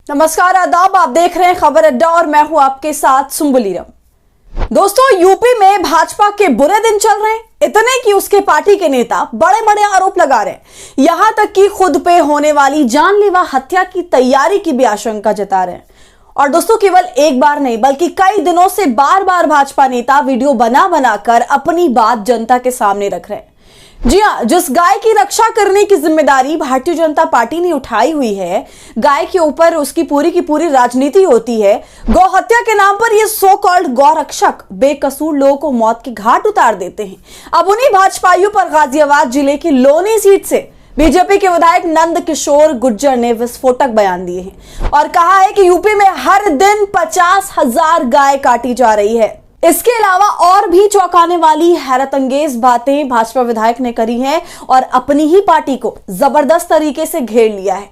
नमस्कार, आदाब। आप देख रहे हैं खबर अड्डा और मैं हूं आपके साथ सुंबुली राम। दोस्तों, यूपी में भाजपा के बुरे दिन चल रहे हैं, इतने कि उसके पार्टी के नेता बड़े बड़े आरोप लगा रहे हैं। यहां तक कि खुद पे होने वाली जानलेवा हत्या की तैयारी की भी आशंका जता रहे हैं। और दोस्तों, केवल एक बार नहीं बल्कि कई दिनों से बार बार भाजपा नेता वीडियो बना बनाकर अपनी बात जनता के सामने रख रहे हैं। जी हां, जिस गाय की रक्षा करने की जिम्मेदारी भारतीय जनता पार्टी ने उठाई हुई है, गाय के ऊपर उसकी पूरी की पूरी राजनीति होती है। गौ हत्या के नाम पर ये सो कॉल्ड गौ रक्षक बेकसूर लोगों को मौत के घाट उतार देते हैं। अब उन्हीं भाजपाइयों पर गाजियाबाद जिले की लोनी सीट से बीजेपी के विधायक नंद किशोर गुर्जर ने विस्फोटक बयान दिए हैं और कहा है कि यूपी में हर दिन 50,000 गाय काटी जा रही है। इसके अलावा और भी चौंकाने वाली हैरतअंगेज बातें भाजपा विधायक ने करी हैं और अपनी ही पार्टी को जबरदस्त तरीके से घेर लिया है।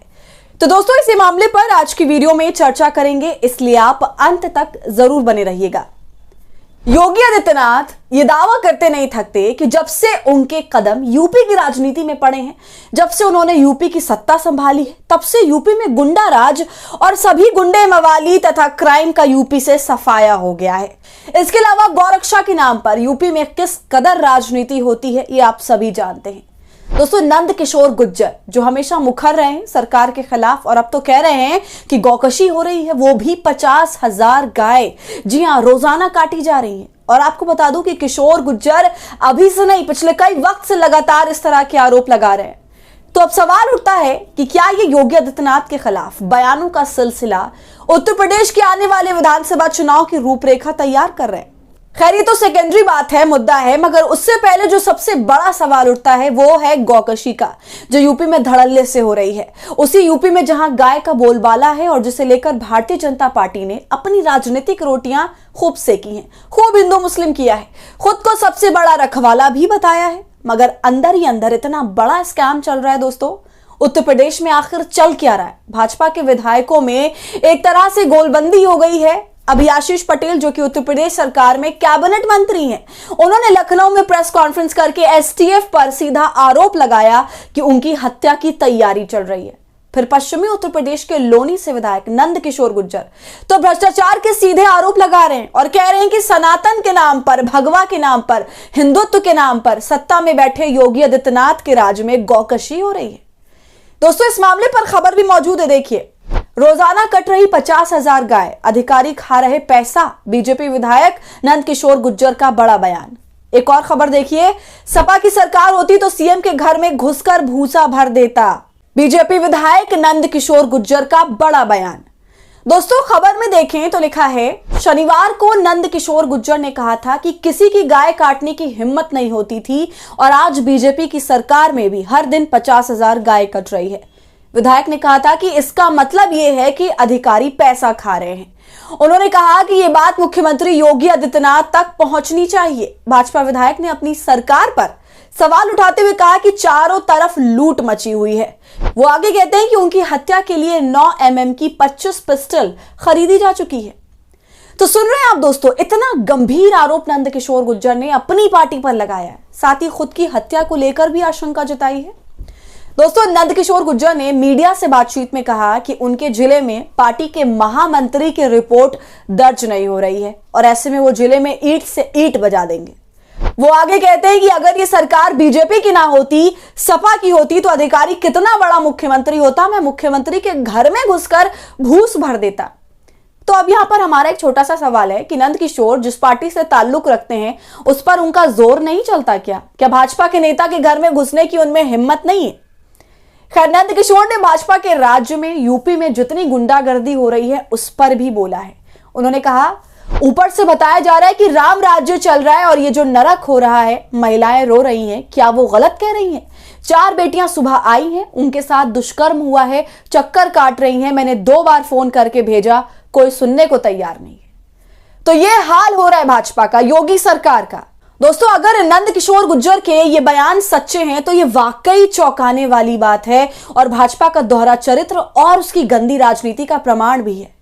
तो दोस्तों, इसी मामले पर आज की वीडियो में चर्चा करेंगे, इसलिए आप अंत तक जरूर बने रहिएगा। योगी आदित्यनाथ ये दावा करते नहीं थकते कि जब से उनके कदम यूपी की राजनीति में पड़े हैं, जब से उन्होंने यूपी की सत्ता संभाली है, तब से यूपी में गुंडा राज और सभी गुंडे मवाली तथा क्राइम का यूपी से सफाया हो गया है। इसके अलावा गौरक्षा के नाम पर यूपी में किस कदर राजनीति होती है, ये आप सभी जानते हैं। दोस्तों, नंद किशोर गुर्जर जो हमेशा मुखर रहे हैं सरकार के खिलाफ और अब तो कह रहे हैं कि गौकशी हो रही है, वो भी 50,000 गाय, जी हां, रोजाना काटी जा रही है। और आपको बता दूं कि किशोर गुर्जर अभी से नहीं, पिछले कई वक्त से लगातार इस तरह के आरोप लगा रहे हैं। तो अब सवाल उठता है कि क्या ये योगी आदित्यनाथ के खिलाफ बयानों का सिलसिला उत्तर प्रदेश के आने वाले विधानसभा चुनाव की रूपरेखा तैयार कर रहे हैं? खैर, ये तो सेकेंडरी बात है, मुद्दा है, मगर उससे पहले जो सबसे बड़ा सवाल उठता है वो है गौकशी का, जो यूपी में धड़ल्ले से हो रही है। उसी यूपी में जहां गाय का बोलबाला है और जिसे लेकर भारतीय जनता पार्टी ने अपनी राजनीतिक रोटियां खूब सेकी हैं, खूब हिंदू मुस्लिम किया है, खुद को सबसे बड़ा रखवाला भी बताया है। मगर अंदर ही अंदर इतना बड़ा स्कैम चल रहा है। दोस्तों, उत्तर प्रदेश में आखिर चल क्या रहा है? भाजपा के विधायकों में एक तरह से गोलबंदी हो गई है। अभी आशीष पटेल, जो कि उत्तर प्रदेश सरकार में कैबिनेट मंत्री हैं, उन्होंने लखनऊ में प्रेस कॉन्फ्रेंस करके एसटीएफ पर सीधा आरोप लगाया कि उनकी हत्या की तैयारी चल रही है। फिर पश्चिमी उत्तर प्रदेश के लोनी से विधायक नंद किशोर गुर्जर तो भ्रष्टाचार के सीधे आरोप लगा रहे हैं और कह रहे हैं कि सनातन के नाम पर, भगवा के नाम पर, हिंदुत्व के नाम पर सत्ता में बैठे योगी आदित्यनाथ के राज में गौकशी हो रही है। दोस्तों, इस मामले पर खबर भी मौजूद है। देखिए, रोजाना कट रही 50,000 गाय, अधिकारी खा रहे पैसा, बीजेपी विधायक नंद किशोर गुर्जर का बड़ा बयान। एक और खबर देखिए, सपा की सरकार होती तो सीएम के घर में घुसकर भूसा भर देता, बीजेपी विधायक नंद किशोर गुर्जर का बड़ा बयान। दोस्तों, खबर में देखें तो लिखा है, शनिवार को नंद किशोर गुर्जर ने कहा था कि किसी की गाय काटने की हिम्मत नहीं होती थी और आज बीजेपी की सरकार में भी हर दिन 50,000 गाय कट रही है। विधायक ने कहा था कि इसका मतलब यह है कि अधिकारी पैसा खा रहे हैं। उन्होंने कहा कि यह बात मुख्यमंत्री योगी आदित्यनाथ तक पहुंचनी चाहिए। भाजपा विधायक ने अपनी सरकार पर सवाल उठाते हुए कहा कि चारों तरफ लूट मची हुई है। वो आगे कहते हैं कि उनकी हत्या के लिए 9 mm की 25 पिस्टल खरीदी जा चुकी है। तो सुन रहे हैं आप दोस्तों, इतना गंभीर आरोप नंद किशोर गुर्जर ने अपनी पार्टी पर लगाया है, साथ ही खुद की हत्या को लेकर भी आशंका जताई है। दोस्तों, नंद किशोर गुर्जर ने मीडिया से बातचीत में कहा कि उनके जिले में पार्टी के महामंत्री की रिपोर्ट दर्ज नहीं हो रही है और ऐसे में वो जिले में ईंट से ईंट बजा देंगे। वो आगे कहते हैं कि अगर ये सरकार बीजेपी की ना होती, सपा की होती, तो अधिकारी कितना बड़ा मुख्यमंत्री होता, मैं मुख्यमंत्री के घर में घुसकर घूस भर देता। तो अब यहां पर हमारा एक छोटा सा सवाल है कि नंद किशोर जिस पार्टी से ताल्लुक रखते हैं, उस पर उनका जोर नहीं चलता क्या भाजपा के नेता के घर में घुसने की उनमें हिम्मत नहीं है? खैर, नंद किशोर ने भाजपा के राज्य में, यूपी में जितनी गुंडागर्दी हो रही है उस पर भी बोला है। उन्होंने कहा, ऊपर से बताया जा रहा है कि राम राज्य चल रहा है और ये जो नरक हो रहा है, महिलाएं रो रही हैं, क्या वो गलत कह रही हैं? 4 बेटियां सुबह आई हैं, उनके साथ दुष्कर्म हुआ है, चक्कर काट रही हैं, मैंने 2 बार फोन करके भेजा, कोई सुनने को तैयार नहीं है। तो ये हाल हो रहा है भाजपा का, योगी सरकार का। दोस्तों, अगर नंद किशोर गुर्जर के ये बयान सच्चे हैं तो ये वाकई चौंकाने वाली बात है और भाजपा का दोहरा चरित्र और उसकी गंदी राजनीति का प्रमाण भी है।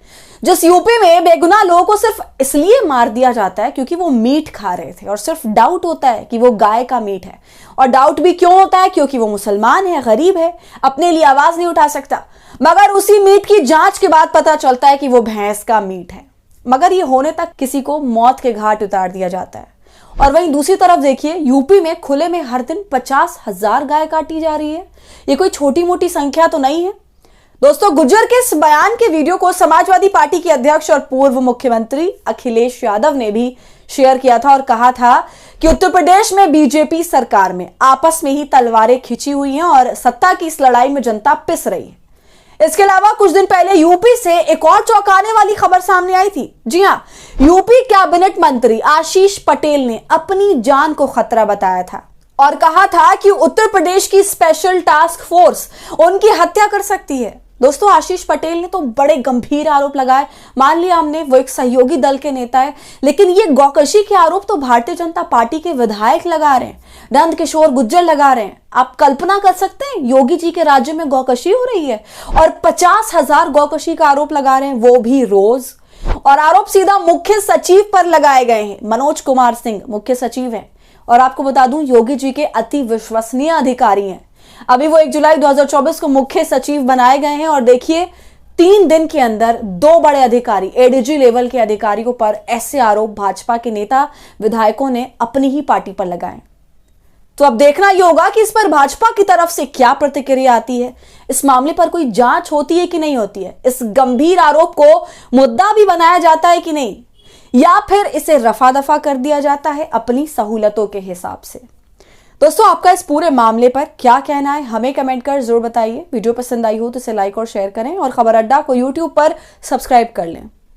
जिस यूपी में बेगुनाह लोगों को सिर्फ इसलिए मार दिया जाता है क्योंकि वो मीट खा रहे थे और सिर्फ डाउट होता है कि वो गाय का मीट है, और डाउट भी क्यों होता है? क्योंकि वो मुसलमान है, गरीब है, अपने लिए आवाज नहीं उठा सकता। मगर उसी मीट की जांच के बाद पता चलता है कि वो भैंस का मीट है, मगर ये होने तक किसी को मौत के घाट उतार दिया जाता है। और वहीं दूसरी तरफ देखिए, यूपी में खुले में हर दिन 50,000 गाय काटी जा रही है। ये कोई छोटी मोटी संख्या तो नहीं है। दोस्तों, गुर्जर के इस बयान के वीडियो को समाजवादी पार्टी के अध्यक्ष और पूर्व मुख्यमंत्री अखिलेश यादव ने भी शेयर किया था और कहा था कि उत्तर प्रदेश में बीजेपी सरकार में आपस में ही तलवारें खिंची हुई हैं और सत्ता की इस लड़ाई में जनता पिस रही है। इसके अलावा कुछ दिन पहले यूपी से एक और चौंकाने वाली खबर सामने आई थी। जी हां, यूपी कैबिनेट मंत्री आशीष पटेल ने अपनी जान को खतरा बताया था और कहा था कि उत्तर प्रदेश की स्पेशल टास्क फोर्स उनकी हत्या कर सकती है। दोस्तों, आशीष पटेल ने तो बड़े गंभीर आरोप लगाए। मान लिया हमने वो एक सहयोगी दल के नेता है, लेकिन ये गौकशी के आरोप तो भारतीय जनता पार्टी के विधायक लगा रहे हैं, नंद किशोर गुर्जर लगा रहे हैं। आप कल्पना कर सकते हैं, योगी जी के राज्य में गौकशी हो रही है और 50,000 गौकशी का आरोप लगा रहे हैं, वो भी रोज। और आरोप सीधा मुख्य सचिव पर लगाए गए हैं। मनोज कुमार सिंह मुख्य सचिव हैं और आपको बता दूं, योगी जी के अति विश्वसनीय अधिकारी हैं। अभी वो 1 जुलाई 2024 को मुख्य सचिव बनाए गए हैं और देखिए, 3 दिन के अंदर 2 बड़े अधिकारी, एडीजी लेवल के अधिकारियों पर ऐसे आरोप भाजपा के नेता विधायकों ने अपनी ही पार्टी पर लगाए। तो अब देखना ये होगा कि इस पर भाजपा की तरफ से क्या प्रतिक्रिया आती है। इस मामले पर कोई जांच होती है कि नहीं होती है, इस गंभीर आरोप को मुद्दा भी बनाया जाता है कि नहीं, या फिर इसे रफा दफा कर दिया जाता है अपनी सहूलतों के हिसाब से। दोस्तों, आपका इस पूरे मामले पर क्या कहना है, हमें कमेंट कर जरूर बताइए। वीडियो पसंद आई हो तो इसे लाइक और शेयर करें और खबर अड्डा को यूट्यूब पर सब्सक्राइब कर लें।